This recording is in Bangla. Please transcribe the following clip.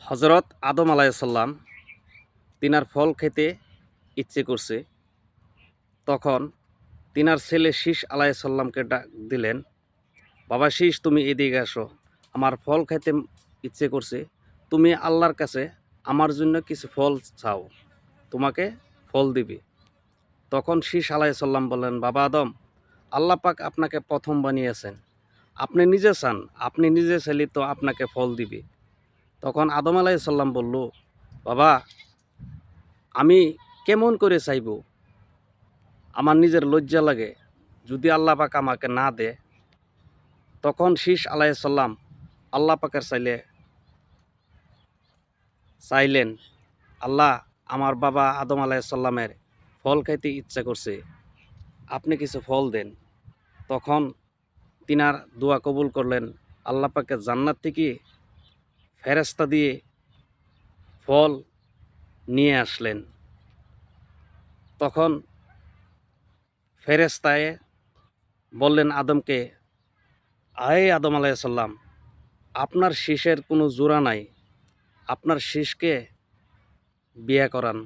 হজরত আদম আলাইসাল্লাম তিনার ফল খেতে ইচ্ছে করছে। তখন তিনার ছেলে শীষ আলাইসাল্লামকে ডাক দিলেন, বাবা শীষ, তুমি এদিকে আসো, আমার ফল খেতে ইচ্ছে করছে, তুমি আল্লাহর কাছে আমার জন্য কিছু ফল চাও, তোমাকে ফল দিবে। তখন শীষ আলাইসাল্লাম বললেন, বাবা আদম, আল্লাহ পাক আপনাকে প্রথম বানিয়েছেন, আপনি নিজে চান, আপনি নিজে চাইলে তো আপনাকে ফল দিবে। তখন আদম আলাইসাল্লাম বলল, বাবা আমি কেমন করে চাইব, আমার নিজের লজ্জা লাগে, যদি আল্লাহ পাক আমাকে না দেয়। তখন শীষ আলাইসাল্লাম আল্লাহ পাকের চাইলেন, আল্লাহ, আমার বাবা আদম আলাইসাল্লামের ফল খাইতে ইচ্ছা করছে, আপনি কিছু ফল দেন। তখন তিনার দোয়া কবুল করলেন, আল্লাহ পাকের জান্নাত থেকে ফেরেশতা দিয়ে ফল নিয়ে আসলেন। তখন ফেরেশতায় বললেন আদমকে, আয় আদম আলাইসাল্লাম, আপনার শীষের কোনো জোড়া নাই, আপনার শীষকে বিয়ে করান।